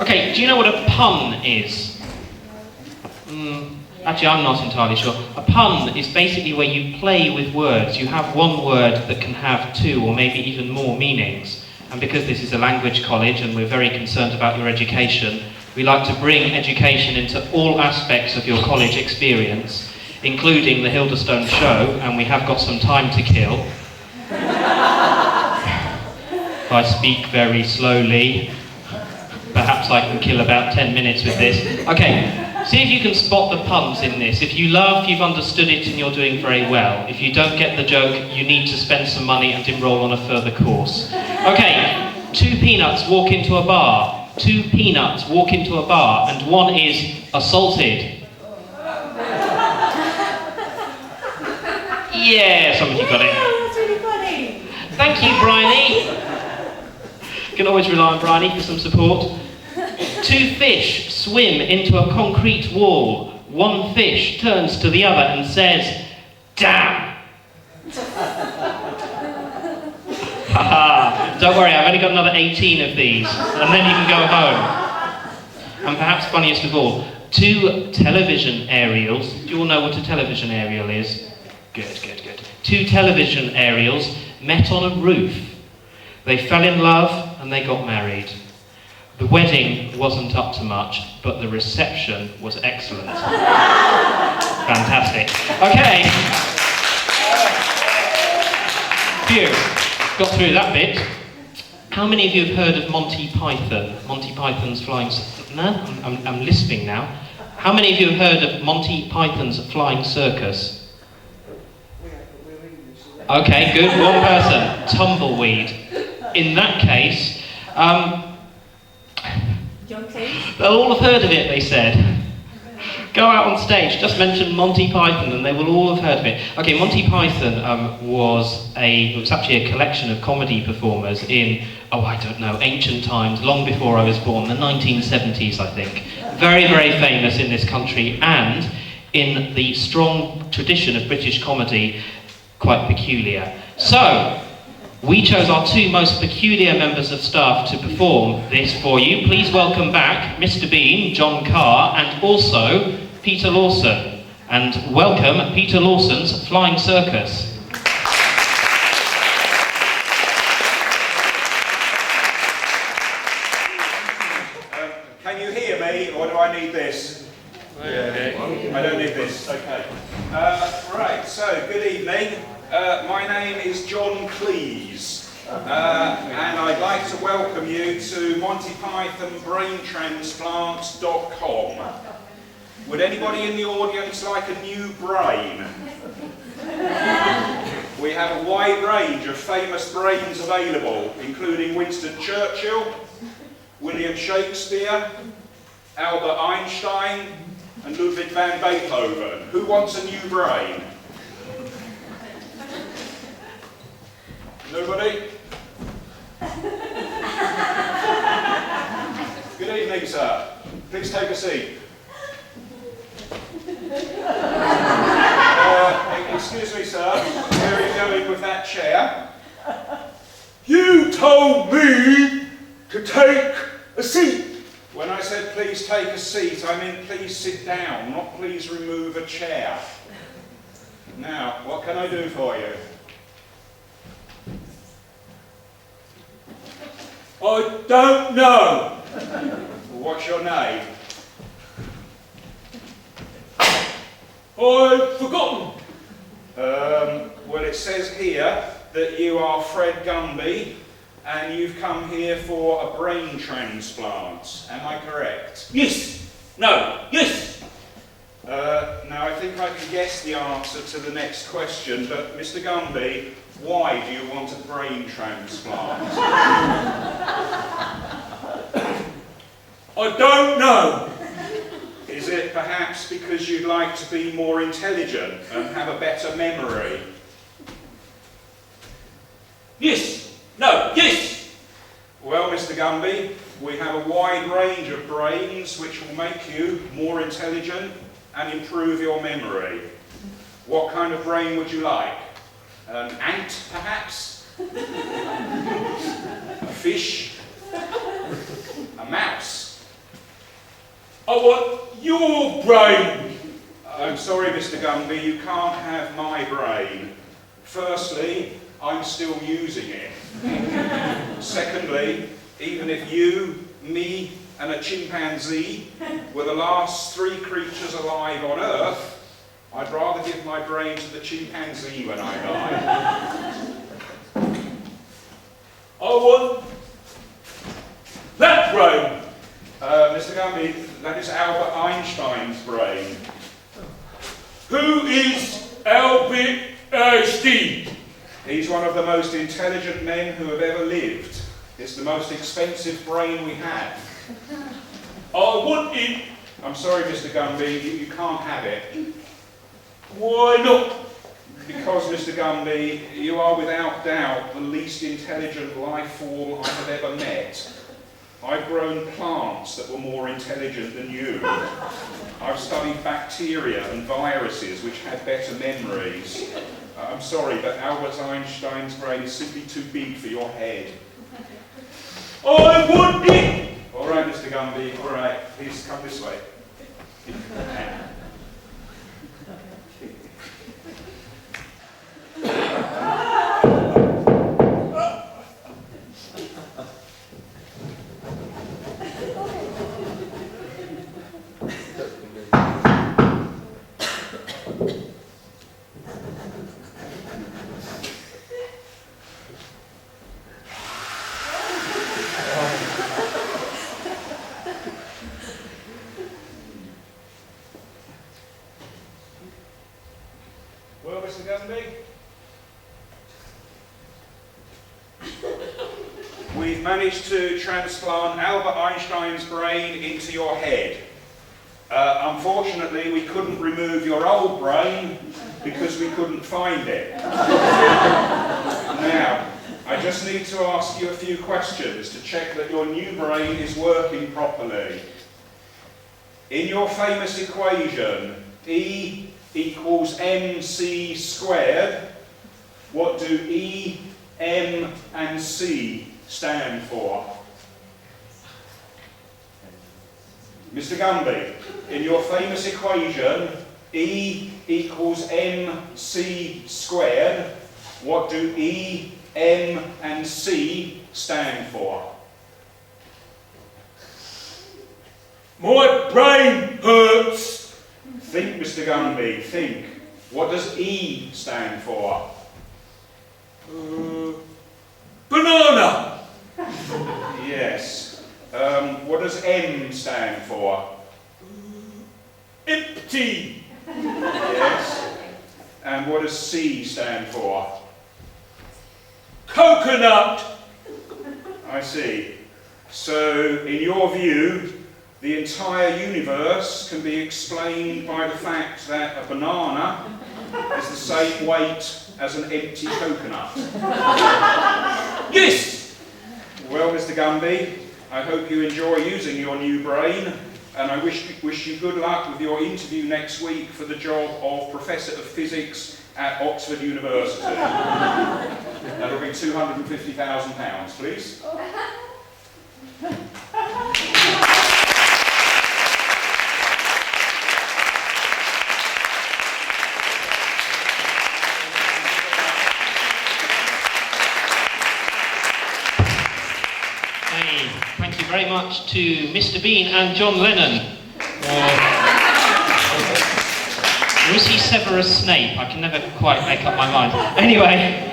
Okay, do you know what a pun is? Actually, I'm not entirely sure. A pun is basically where you play with words. You have one word that can have two or maybe even more meanings. And because this is a language college and we're very concerned about your education, we like to bring education into all aspects of your college experience, including the Hilderstone show, and we have got some time to kill. If I speak very slowly, perhaps I can kill about 10 minutes with this. Okay, see if you can spot the puns in this. If you laugh, you've understood it and you're doing very well. If you don't get the joke, you need to spend some money and enroll on a further course. Okay, 2 peanuts walk into a bar. 2 peanuts walk into a bar, and one is assaulted. Yeah, somebody got it. That's really funny. Thank you, Bryony. You can always rely on Bryony for some support. 2 fish swim into a concrete wall. One fish turns to the other and says, "Damn!" Haha, don't worry, I've only got another 18 of these, and then you can go home. And perhaps funniest of all, 2 television aerials. Do you all know what a television aerial is? Good, good, good. 2 television aerials met on a roof. They fell in love and they got married. The wedding wasn't up to much, but the reception was excellent. Fantastic. Okay. Phew. Got through that bit. How many of you have heard of Monty Python? Monty Python's Flying... No? I'm lisping now. How many of you have heard of Monty Python's Flying Circus? Okay, good. One person. Tumbleweed. In that case, they'll all have heard of it, they said. Go out on stage, just mention Monty Python and they will all have heard of it. Okay, Monty Python was actually a collection of comedy performers in, I don't know, ancient times, long before I was born, the 1970s, I think. Very, very famous in this country, and in the strong tradition of British comedy, quite peculiar. So, we chose our 2 most peculiar members of staff to perform this for you. Please welcome back Mr. Bean, John Carr, and also Peter Lawson. And welcome Peter Lawson's Flying Circus. Can you hear me, or do I need this? Okay. I don't need this, okay. Right, so good evening. My name is John Cleese, and I'd like to welcome you to MontyPythonBrainTransplant.com. Would anybody in the audience like a new brain? We have a wide range of famous brains available, including Winston Churchill, William Shakespeare, Albert Einstein, and Ludwig van Beethoven. Who wants a new brain? Nobody? Good evening, sir. Please take a seat. Excuse me, sir. Where are you going with that chair? You told me to take a seat. When I said please take a seat, I meant please sit down, not please remove a chair. Now, what can I do for you? I don't know. What's your name? I've forgotten. Well, it says here that you are Fred Gumby and you've come here for a brain transplant. Am I correct? Yes. No. Yes. Now, I think I can guess the answer to the next question, but Mr. Gumby, why do you want a brain transplant? I don't know. Is it perhaps because you'd like to be more intelligent and have a better memory? Yes. No. Yes. Well, Mr. Gumby, we have a wide range of brains which will make you more intelligent and improve your memory. What kind of brain would you like? An ant, perhaps? A fish? A mouse? I want your brain. I'm sorry, Mr. Gumby, you can't have my brain. Firstly, I'm still using it. Secondly, even if you, me, and a chimpanzee were the last 3 creatures alive on Earth, I'd rather give my brain to the chimpanzee when I die. I want that brain. Mr. Gumby, that is Albert Einstein's brain. Who is Albert Einstein? He's one of the most intelligent men who have ever lived. It's the most expensive brain we have. I want it. I'm sorry, Mr. Gumby, you can't have it. Why not? Because, Mr. Gumby, you are without doubt the least intelligent life form I have ever met. I've grown plants that were more intelligent than you. I've studied bacteria and viruses which had better memories. I'm sorry, but Albert Einstein's brain is simply too big for your head. I want it. All right, Mr. Gumby, all right. Please come this way. Well, Mr. Gumby, we've managed to transplant Albert Einstein's brain into your head. Unfortunately, we couldn't remove your old brain because we couldn't find it. Now, I just need to ask you a few questions to check that your new brain is working properly. In your famous equation, E equals mc squared, what do E, M and C stand for? Mr. Gumby, in your famous equation, E equals mc squared, what do E, M and C stand for? My brain hurts. Think, Mr. Gumby, think. What does E stand for? Banana. Yes. What does M stand for? Empty. Yes. And what does C stand for? Coconut. I see. So, in your view, the entire universe can be explained by the fact that a banana is the same weight as an empty coconut. Yes. Well, Mr. Gumby, I hope you enjoy using your new brain, and I wish you good luck with your interview next week for the job of Professor of Physics at Oxford University. That'll be £250,000, please. Hey, thank you very much to Mr. Bean and John Lennon. Was he Severus Snape? I can never quite make up my mind. Anyway.